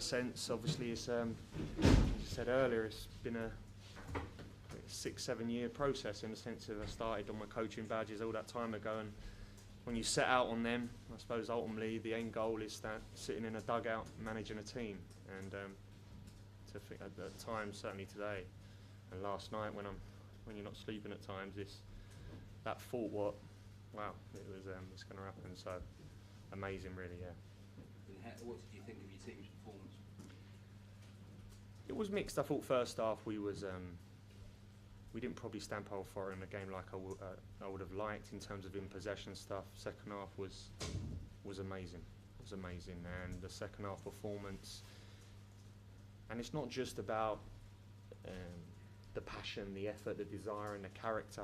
that sense, obviously, it's as you said earlier, it's been a 6-7 year process in the sense of I started on my coaching badges all that time ago, and when you set out on them, I suppose ultimately the end goal is that sitting in a dugout managing a team, and to think at times, certainly today and last night when you're not sleeping at times, that thought, wow, it was it's going to happen. So amazing, really, yeah. And what did you think of your team's performance? It was mixed. I thought first half we didn't probably stamp our foot in a game like I would have liked in terms of in possession stuff. Second half was amazing. It was amazing, and the second half performance. And it's not just about the passion, the effort, the desire, and the character,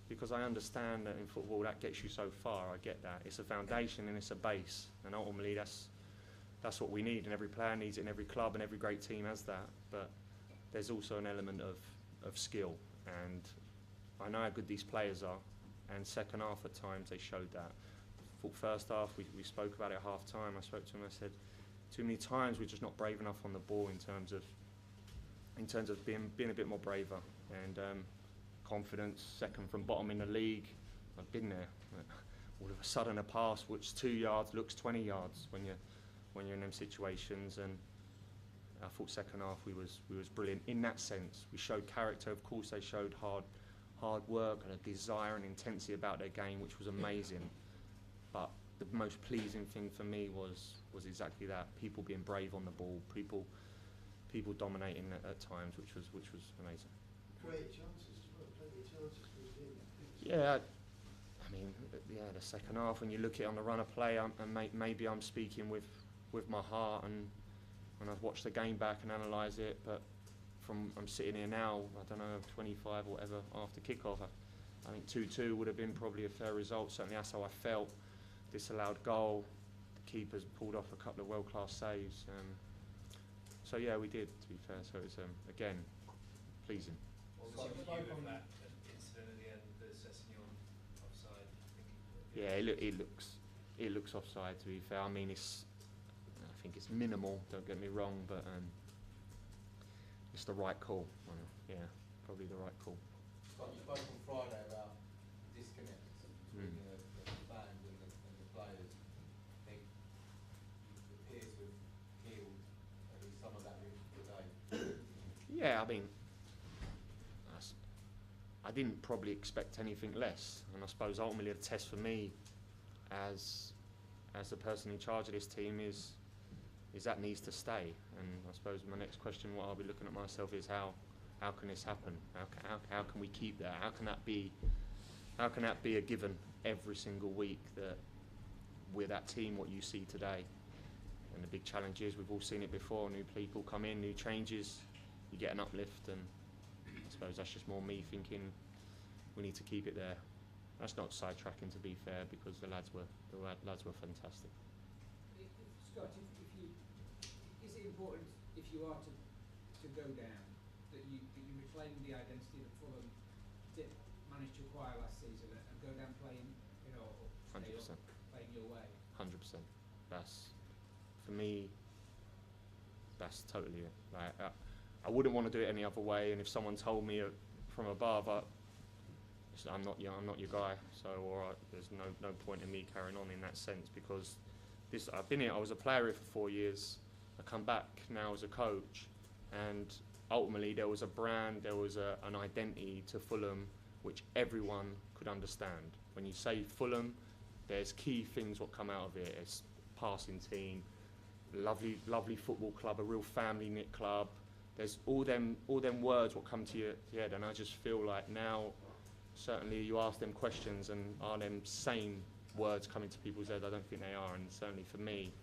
because I understand that in football that gets you so far. I get that. It's a foundation and it's a base, and ultimately that's what we need, and every player needs it, and every club and every great team has that. But there's also an element of skill, and I know how good these players are, and second half at times they showed that. First half we spoke about it at half time. I spoke to him, I said, too many times we're just not brave enough on the ball in terms of being a bit more braver, and confidence, second from bottom in the league. I've been there. All of a sudden a pass which 2 yards looks 20 yards when you're in them situations, and I thought second half we was brilliant in that sense. We showed character. Of course they showed hard work and a desire and intensity about their game, which was amazing. But the most pleasing thing for me was exactly that: people being brave on the ball, people dominating at times, which was amazing. Great chances as well, plenty of chances for the team. Yeah, I mean, the second half, when you look at it on the run of play, and maybe I'm speaking with my heart, and when I've watched the game back and analyse it, but I'm sitting here now, I don't know, 25 or whatever after kickoff, I think 2-2 would have been probably a fair result. Certainly that's how I felt. Disallowed goal, the keeper's pulled off a couple of world-class saves. So yeah, we did, to be fair. So it was again pleasing. What was your view of that incident at the end, the Sessegnon offside? Yeah, it looks offside, to be fair. I mean, I think it's minimal. Don't get me wrong, but it's the right call. Yeah, probably the right call. Scott, you spoke on Friday about disconnect between the fans and the players. I think it appears to have healed at least some of that today. Yeah, I mean, I didn't probably expect anything less, and I suppose ultimately the test for me, as the person in charge of this team, is that needs to stay. And I suppose my next question, what I'll be looking at myself, is how can this happen? How can we keep that? How can that be a given every single week, that we're that team what you see today? And the big challenge is, we've all seen it before, new people come in, new changes, you get an uplift, and I suppose that's just more me thinking we need to keep it there. That's not sidetracking, to be fair, because the lads were fantastic. Scott, is it important, if you are to go down, that you reclaim the identity that Fulham did manage to acquire last season, and go down playing, 100%. Playing your way? 100%. That's, for me, that's totally it. Like, I wouldn't want to do it any other way, and if someone told me from above, I'm not your guy, so there's no point in me carrying on in that sense, because I've been here. I was a player here for 4 years. I come back now as a coach, and ultimately there was a brand, there was an identity to Fulham which everyone could understand. When you say Fulham, there's key things what come out of it. It's passing team, lovely football club, a real family knit club. There's all them words what come to your head, and I just feel like now, certainly you ask them questions, and are them same words coming to people's heads? I don't think they are, and certainly for me,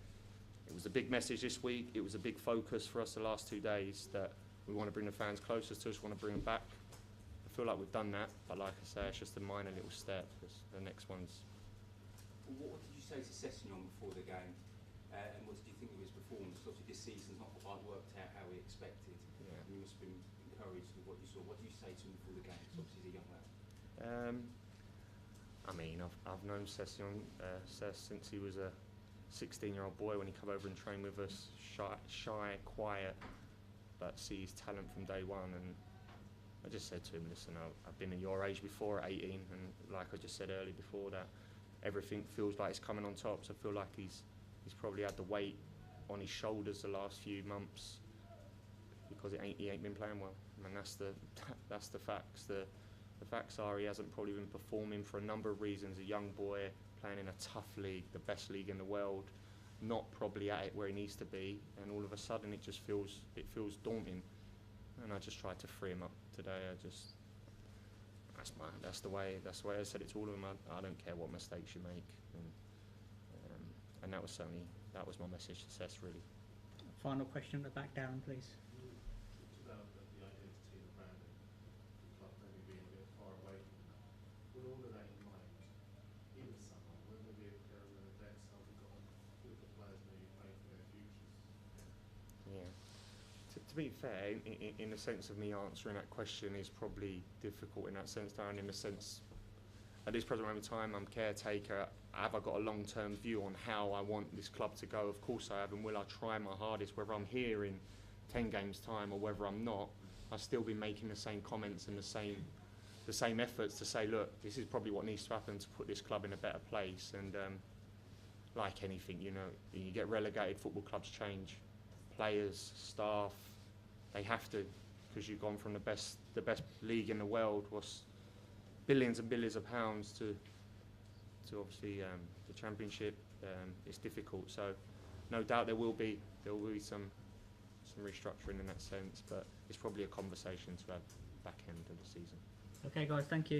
it was a big message this week. It was a big focus for us the last 2 days, that we want to bring the fans closer to us, want to bring them back. I feel like we've done that, but like I say, it's just a minor little step, because the next one's... What did you say to Sessegnon before the game, and what did you think of his performance? Obviously this season's not quite worked out how we expected. Yeah. You must have been encouraged with what you saw. What did you say to him before the game? Because obviously he's a young lad. I mean, I've known Sessegnon since he was a 16-year-old boy when he come over and train with us, shy, quiet, but see his talent from day one. And I just said to him, listen, I've been at your age before, at 18, and like I just said earlier before, that everything feels like it's coming on top. So I feel like he's probably had the weight on his shoulders the last few months because he ain't been playing well. And that's the facts. The facts are he hasn't probably been performing for a number of reasons. A young boy playing in a tough league, the best league in the world, not probably at it where he needs to be, and all of a sudden it feels daunting. And I just tried to free him up today. That's the way I said it to all of them. I don't care what mistakes you make, and that was my message to Cess, really. Final question at the back, Darren, please. You talked about the identity, the branding, the club maybe being a bit far away from that. With all of that in mind, in the summer, when the vehicle goes and the debts are gone, with the players maybe playing for their futures. Yeah. To be fair, in the sense of me answering that question is probably difficult in that sense, Darren, in the sense, at this present moment in time, I'm caretaker. Have I got a long-term view on how I want this club to go? Of course I have, and will I try my hardest, whether I'm here in 10 games' time or whether I'm not, I'll still be making the same comments and the same efforts to say, look, this is probably what needs to happen to put this club in a better place. And like anything, you get relegated, football clubs change. Players, staff, they have to, because you've gone from the best league in the world, was billions and billions of pounds to obviously the Championship. It's difficult, so no doubt there will be some restructuring in that sense, but it's probably a conversation to have back end of the season. Okay, guys, thank you.